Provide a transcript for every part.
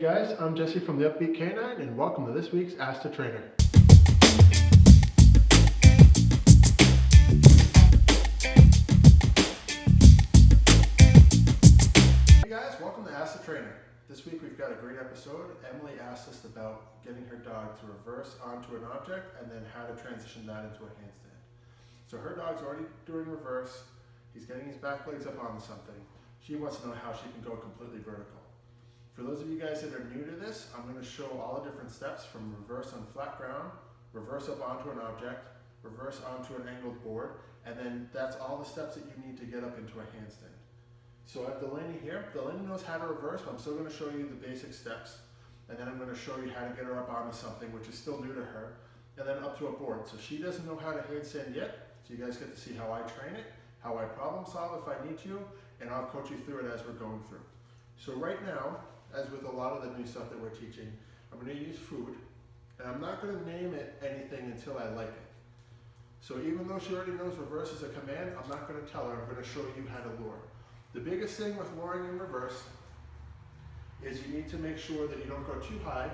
Hey guys, I'm Jesse from the Upbeat Canine and welcome to this week's Ask the Trainer. Hey guys, welcome to Ask the Trainer. This week we've got a great episode. Emily asked us about getting her dog to reverse onto an object and then how to transition that into a handstand. So her dog's already doing reverse, he's getting his back legs up onto something. She wants to know how she can go completely vertical. For those of you guys that are new to this, I'm going to show all the different steps from reverse on flat ground, reverse up onto an object, reverse onto an angled board, and then that's all the steps that you need to get up into a handstand. So I have Delaney here. Delaney knows how to reverse, but I'm still going to show you the basic steps. And then I'm going to show you how to get her up onto something, which is still new to her, and then up to a board. So she doesn't know how to handstand yet, so you guys get to see how I train it, how I problem solve if I need to, and I'll coach you through it as we're going through. So right now, as with a lot of the new stuff that we're teaching, I'm going to use food, and I'm not going to name it anything until I like it. So even though she already knows reverse is a command, I'm not going to tell her, I'm going to show you how to lure. The biggest thing with luring in reverse is you need to make sure that you don't go too high,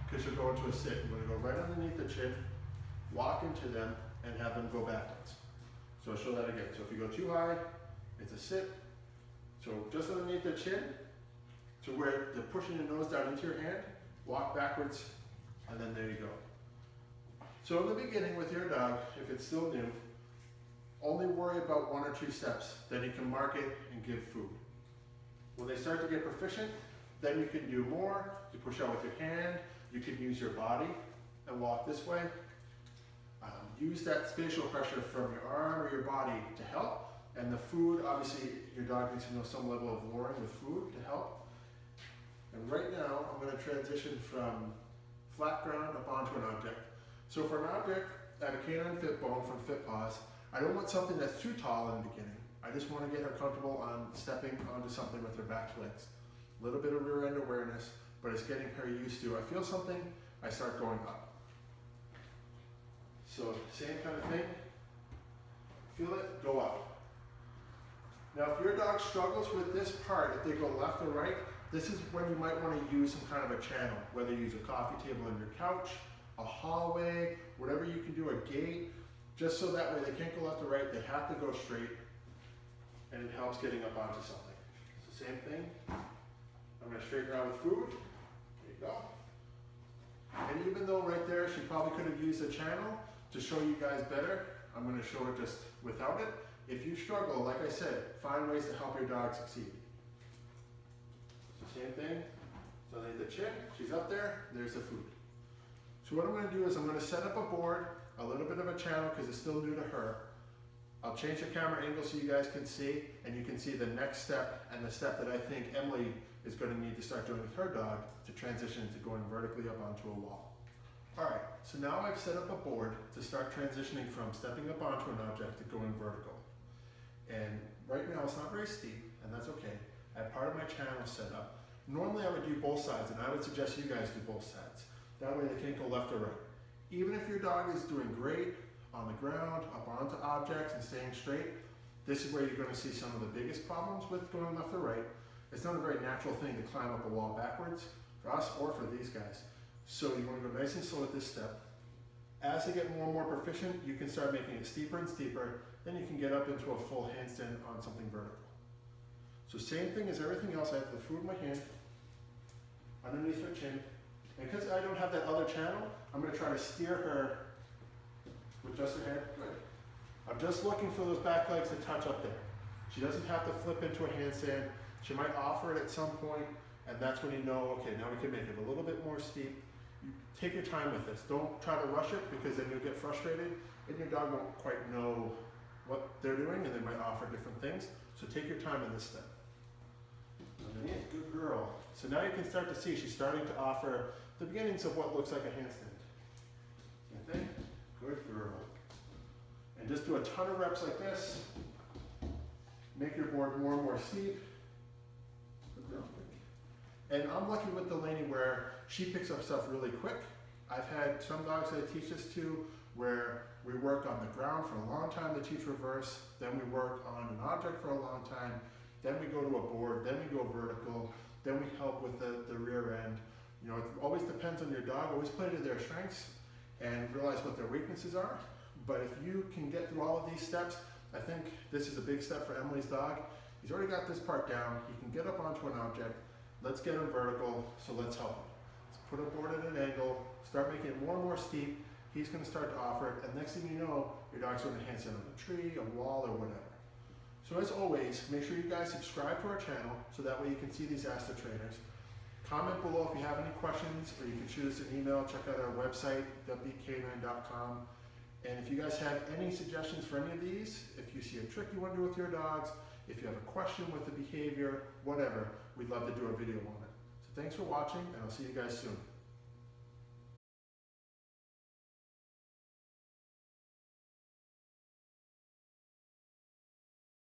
because you'll go into a sit. You're going to go right underneath the chin, walk into them, and have them go backwards. So I'll show that again. So if you go too high, it's a sit. So just underneath the chin, to where you're pushing your nose down into your hand, walk backwards, and then there you go. So in the beginning with your dog, if it's still new, only worry about 1 or 2 steps. Then you can mark it and give food. When they start to get proficient, then you can do more. You push out with your hand, you can use your body and walk this way. Use that spatial pressure from your arm or your body to help. And the food, obviously your dog needs to know some level of luring with food to help. And right now, I'm going to transition from flat ground up onto an object. So for an object, I have a canine fit bone from Fit Paws. I don't want something that's too tall in the beginning. I just want to get her comfortable on stepping onto something with her back legs. A little bit of rear end awareness, but it's getting her used to. I feel something, I start going up. So same kind of thing. Feel it, go up. Now if your dog struggles with this part, if they go left or right, this is when you might want to use some kind of a channel, whether you use a coffee table on your couch, a hallway, whatever you can do, a gate, just so that way they can't go left or right, they have to go straight, and it helps getting up onto something. It's the same thing. I'm going to straighten her out with food. There you go. And even though right there she probably could have used a channel to show you guys better, I'm going to show it just without it. If you struggle, like I said, find ways to help your dog succeed. Same thing, so I need the chin, she's up there, there's the food. So what I'm going to do is I'm going to set up a board, a little bit of a channel because it's still new to her. I'll change the camera angle so you guys can see, and you can see the next step and the step that I think Emily is going to need to start doing with her dog to transition to going vertically up onto a wall. Alright, so now I've set up a board to start transitioning from stepping up onto an object to going vertical. And right now it's not very steep, and that's okay. I have part of my channel set up. Normally I would do both sides, and I would suggest you guys do both sides. That way they can't go left or right. Even if your dog is doing great on the ground, up onto objects and staying straight, this is where you're going to see some of the biggest problems with going left or right. It's not a very natural thing to climb up a wall backwards for us or for these guys. So you want to go nice and slow at this step. As they get more and more proficient, you can start making it steeper and steeper. Then you can get up into a full handstand on something vertical. So same thing as everything else, I have the food in my hand, underneath her chin. And because I don't have that other channel, I'm going to try to steer her with just her head. Good. I'm just looking for those back legs to touch up there. She doesn't have to flip into a handstand. She might offer it at some point, and that's when you know, okay, now we can make it a little bit more steep. You take your time with this. Don't try to rush it because then you'll get frustrated and your dog won't quite know what they're doing and they might offer different things. So take your time in this step. Underneath, good girl. So now you can start to see she's starting to offer the beginnings of what looks like a handstand. Same thing, good girl. And just do a ton of reps like this. Make your board more and more steep. Good girl. And I'm lucky with Delaney where she picks up stuff really quick. I've had some dogs that I teach this to where we work on the ground for a long time to teach reverse, then we work on an object for a long time, then we go to a board, then we go vertical, Then we help with the rear end. You know, it always depends on your dog. Always play to their strengths and realize what their weaknesses are. But if you can get through all of these steps, I think this is a big step for Emily's dog. He's already got this part down. He can get up onto an object. Let's get him vertical, so let's help him. Let's put a board at an angle, start making it more and more steep. He's going to start to offer it, and next thing you know, your dog's doing a handstand on a tree, a wall, or whatever. So as always, make sure you guys subscribe to our channel so that way you can see these Ask the Trainers. Comment below if you have any questions, or you can shoot us an email. Check out our website, wbk9.com. And if you guys have any suggestions for any of these, if you see a trick you want to do with your dogs, if you have a question with the behavior, whatever, we'd love to do a video on it. So thanks for watching, and I'll see you guys soon.